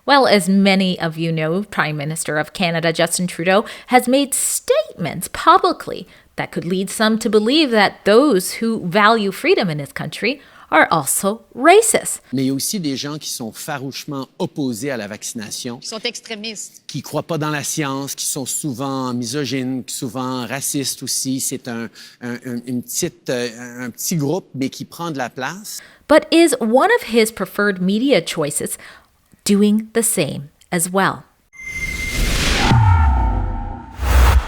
Well, as many of you know, Prime Minister of Canada Justin Trudeau has made statements publicly that could lead some to believe that those who value freedom in his country are also racist. Mais il y a aussi des gens qui sont farouchement opposés à la vaccination. Qui sont extrémistes. Qui ne croient pas dans la science, qui sont souvent misogynes, souvent racistes aussi. C'est un petit groupe, mais qui prend de la place. But is one of his preferred media choices doing the same as well?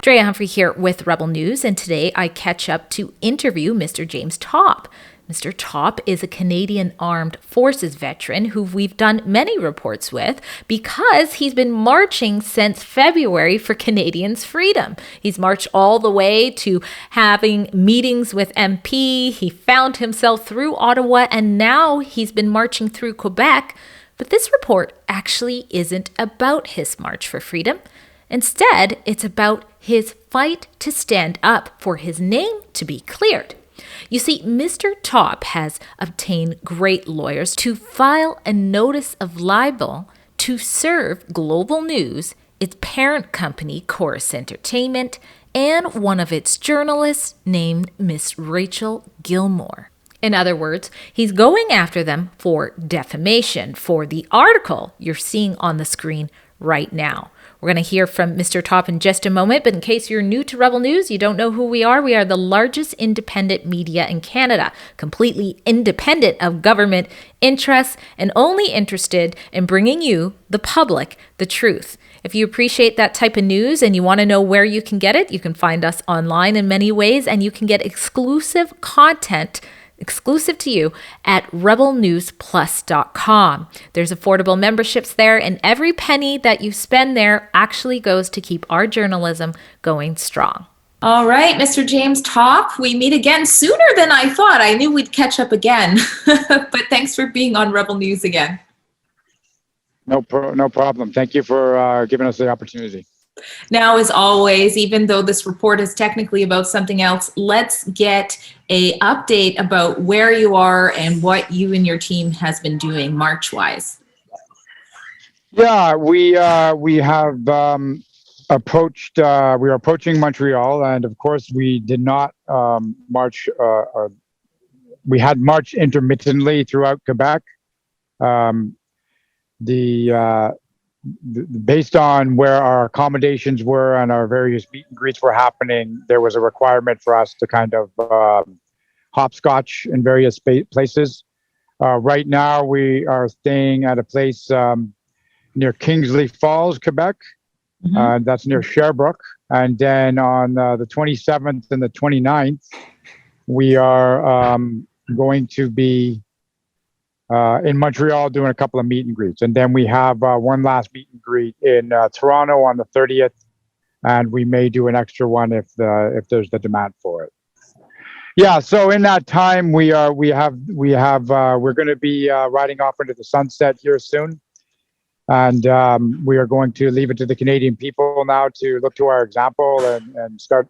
Drea Humphrey here with Rebel News, and today I catch up to interview Mr. James Topp. Mr. Topp is a Canadian Armed Forces veteran who we've done many reports with because he's been marching since February for Canadians' freedom. He's marched all the way to having meetings with MP. He found himself through Ottawa, and now he's been marching through Quebec. But this report actually isn't about his march for freedom. Instead, it's about his fight to stand up for his name to be cleared. You see, Mr. Topp has obtained great lawyers to file a notice of libel to serve Global News, its parent company, Chorus Entertainment, and one of its journalists named Miss Rachel Gilmore. In other words, he's going after them for defamation for the article you're seeing on the screen right now. We're going to hear from Mr. Topp in just a moment, but in case you're new to Rebel News, you don't know who we are the largest independent media in Canada, completely independent of government interests and only interested in bringing you, the public, the truth. If you appreciate that type of news and you want to know where you can get it, you can find us online in many ways, and you can get exclusive content exclusive to you at rebelnewsplus.com. There's affordable memberships there, and every penny that you spend there actually goes to keep our journalism going strong. All right, Mr. James Topp, we meet again sooner than I thought. I knew we'd catch up again, but thanks for being on Rebel News again. No problem. Thank you for giving us the opportunity. Now, as always, even though this report is technically about something else, let's get an update about where you are and what you and your team has been doing March-wise. Yeah, we have approached. We are approaching Montreal, and of course, we did not march. We had marched intermittently throughout Quebec. Based on where our accommodations were and our various meet and greets were happening, there was a requirement for us to kind of hopscotch in various places. Right now, we are staying at a place near Kingsley Falls, Quebec. That's near Sherbrooke. And then on the 27th and the 29th, we are going to be in Montreal doing a couple of meet and greets. And then we have one last meet and greet in Toronto on the 30th. And we may do an extra one if there's the demand for it. Yeah, so in that time we're going to be riding off into the sunset here soon. And we are going to leave it to the Canadian people now to look to our example and start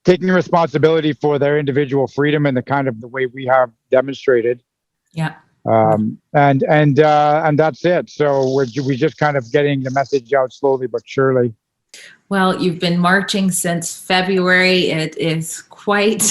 taking responsibility for their individual freedom in the kind of the way we have demonstrated. Yeah. And that's it. So we're just kind of getting the message out slowly but surely. Well, you've been marching since February. It is quite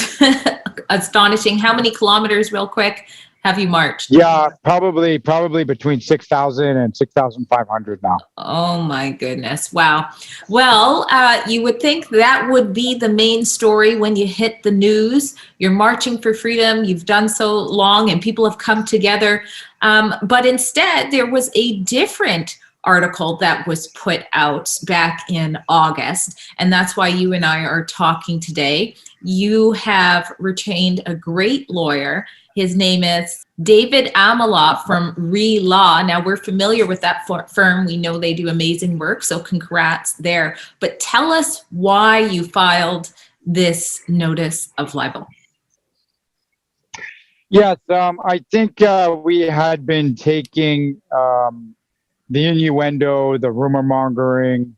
astonishing. How many kilometers, real quick, have you marched? Yeah, probably between 6,000 and 6,500 now. Oh my goodness. Wow. Well, you would think that would be the main story when you hit the news. You're marching for freedom. You've done so long and people have come together. But instead, there was a different article that was put out back in August. And that's why you and I are talking today. You have retained a great lawyer. His name is David Amala from Law. Now, we're familiar with that firm. We know they do amazing work, so congrats there. But tell us why you filed this notice of libel. Yes, I think we had been taking the innuendo, the rumor mongering,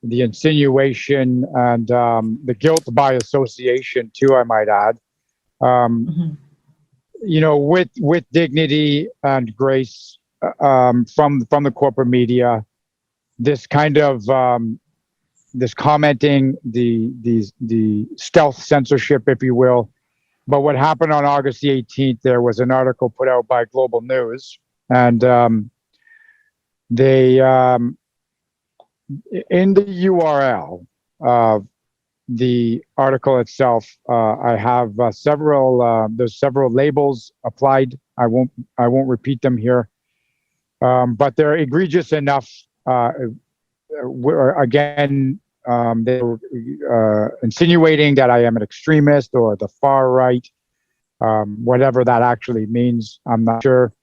the insinuation, and the guilt by association, too, I might add. You know, with dignity and grace, from the corporate media, this kind of this commenting, the stealth censorship, if you will. But what happened on August the 18th, there was an article put out by Global News, and they in the URL of the article itself, I have there's several labels applied. I won't repeat them here, but they're egregious enough. Again, they were insinuating that I am an extremist or the far right, whatever that actually means. I'm not sure.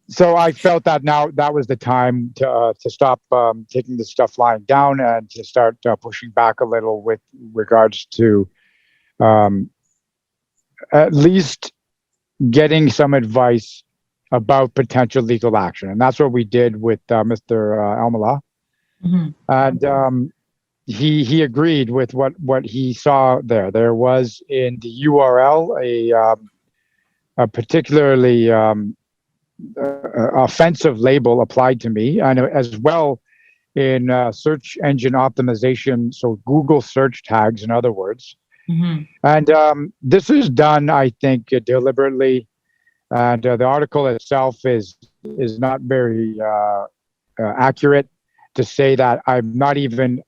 So I felt that now that was the time to stop taking this stuff lying down and to start pushing back a little with regards to at least getting some advice about potential legal action. And that's what we did with Mr. Almala. Mm-hmm. And he agreed with what he saw there. There was in the URL a particularly offensive label applied to me, and as well in search engine optimization, so Google search tags, in other words. Mm-hmm. And this is done, I think, deliberately. And the article itself is not very accurate to say that I've not even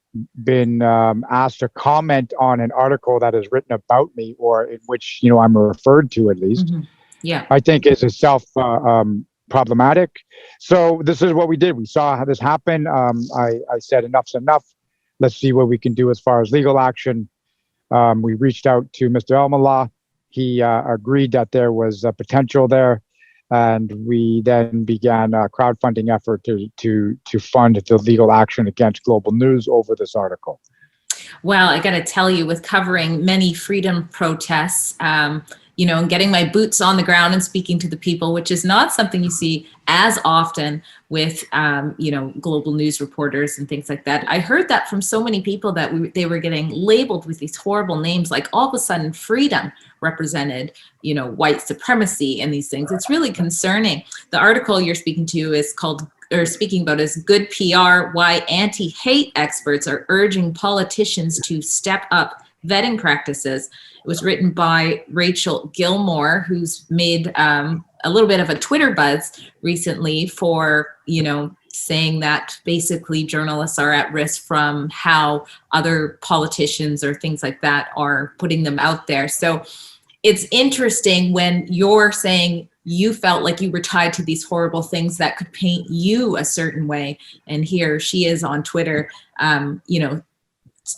been asked to comment on an article that is written about me or in which I'm referred to, at least. Mm-hmm. Yeah, I think is itself problematic. So this is what we did. We saw how this happen. I said enough's enough. Let's see what we can do as far as legal action. We reached out to Mr. Almala. He agreed that there was a potential there, and we then began a crowdfunding effort to fund the legal action against Global News over this article. Well, I got to tell you, with covering many freedom protests, and getting my boots on the ground and speaking to the people, which is not something you see as often with, Global News reporters and things like that. I heard that from so many people that they were getting labeled with these horrible names, like all of a sudden freedom represented, white supremacy and these things. It's really concerning. The article you're speaking about is Good PR, Why Anti-Hate Experts Are Urging Politicians to Step Up Vetting Practices. It was written by Rachel Gilmore, who's made a little bit of a Twitter buzz recently for, saying that basically journalists are at risk from how other politicians or things like that are putting them out there. So it's interesting when you're saying you felt like you were tied to these horrible things that could paint you a certain way. And here she is on Twitter,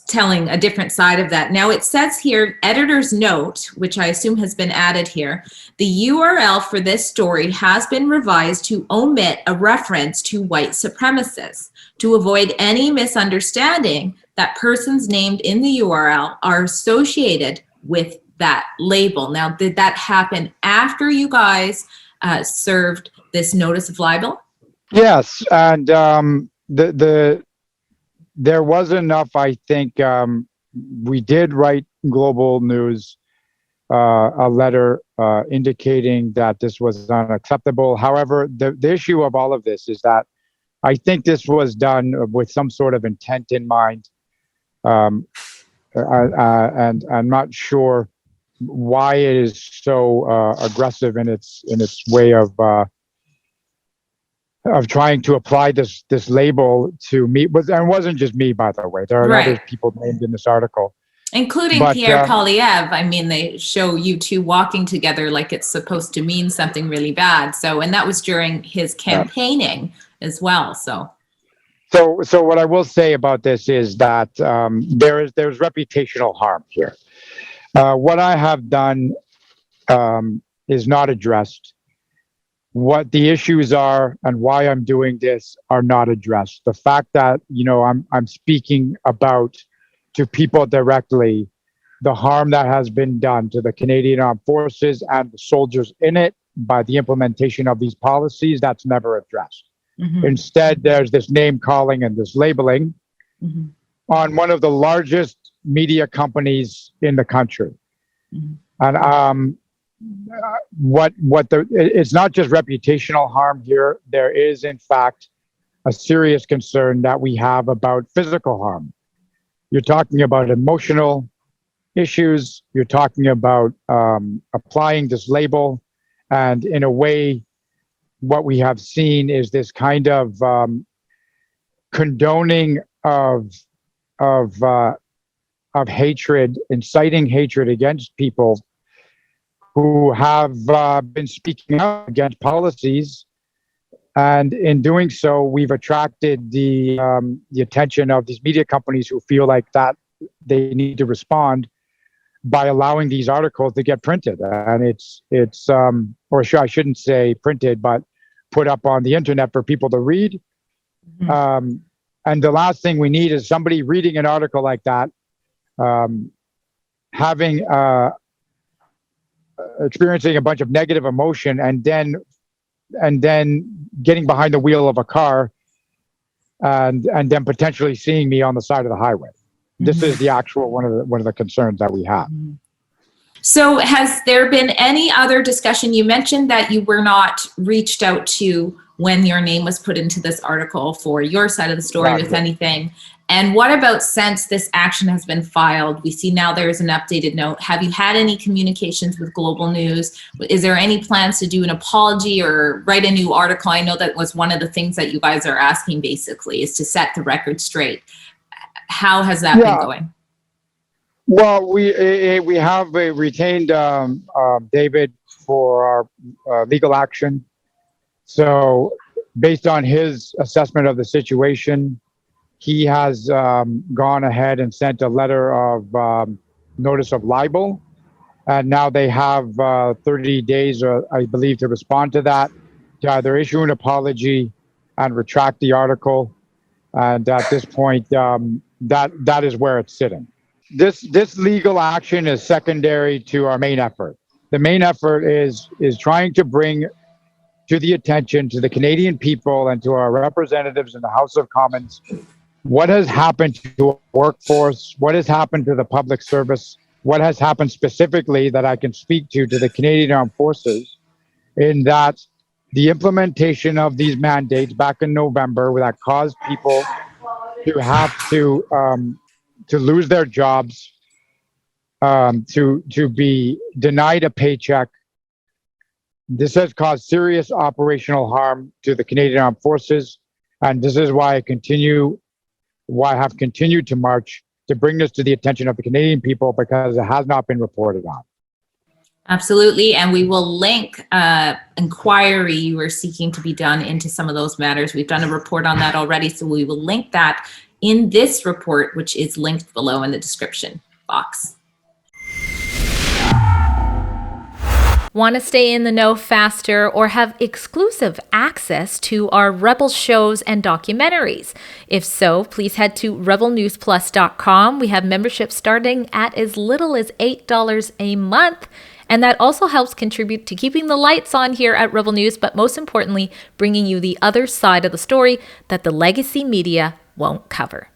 telling a different side of that. Now it says here, editor's note, which I assume has been added here, the URL for this story has been revised to omit a reference to white supremacists to avoid any misunderstanding that persons named in the URL are associated with that label. Now, did that happen after you guys served this notice of libel? Yes, and there was enough, I think. We did write Global News a letter indicating that this was unacceptable. However, the issue of all of this is that I think this was done with some sort of intent in mind. And I'm not sure why it is so aggressive in its way of trying to apply this label to me. And it wasn't just me, by the way. There are other people named in this article, including Pierre Poilievre. I mean, they show you two walking together like it's supposed to mean something really bad. So, and that was during his campaigning as well. So what I will say about this is that there's reputational harm here. What I have done is not addressed. What the issues are and why I'm doing this are not addressed. The fact that I'm speaking about to people directly the harm that has been done to the Canadian Armed Forces and the soldiers in it by the implementation of these policies, that's never addressed. Mm-hmm. Instead, there's this name calling and this labeling mm-hmm. on one of the largest media companies in the country. Mm-hmm. And it's not just reputational harm here. There is, in fact, a serious concern that we have about physical harm. You're talking about emotional issues. You're talking about applying this label. And in a way, what we have seen is this kind of condoning of hatred, inciting hatred against people who have been speaking out against policies. And in doing so, we've attracted the attention of these media companies who feel like that they need to respond by allowing these articles to get printed. And I shouldn't say printed, but put up on the internet for people to read. Mm-hmm. And the last thing we need is somebody reading an article like that, having experiencing a bunch of negative emotion, and then getting behind the wheel of a car and then potentially seeing me on the side of the highway. Mm-hmm. This is the actual one of the concerns that we have. So has there been any other discussion? You mentioned that you were not reached out to when your name was put into this article for your side of the story. Exactly. With anything. And what about since this action has been filed? We see now there's an updated note. Have you had any communications with Global News? Is there any plans to do an apology or write a new article? I know that was one of the things that you guys are asking, basically, is to set the record straight. How has that been going? Well, we have retained David for our legal action. So based on his assessment of the situation, he has gone ahead and sent a letter of notice of libel. And now they have 30 days, I believe, to respond to that, to either issue an apology and retract the article. And at this point, that is where it's sitting. This legal action is secondary to our main effort. The main effort is trying to bring to the attention to the Canadian people and to our representatives in the House of Commons what has happened to our workforce, what has happened to the public service, what has happened specifically that I can speak to the Canadian Armed Forces, in that the implementation of these mandates back in November that caused people to have to lose their jobs, to be denied a paycheck. This has caused serious operational harm to the Canadian Armed Forces, and this is why I have continued to march to bring this to the attention of the Canadian people, because it has not been reported on. Absolutely, and we will link inquiry you are seeking to be done into some of those matters. We've done a report on that already, so we will link that in this report, which is linked below in the description box. Want to stay in the know faster or have exclusive access to our Rebel shows and documentaries? If so, please head to rebelnewsplus.com. We have membership starting at as little as $8 a month. And that also helps contribute to keeping the lights on here at Rebel News, but most importantly, bringing you the other side of the story that the legacy media won't cover.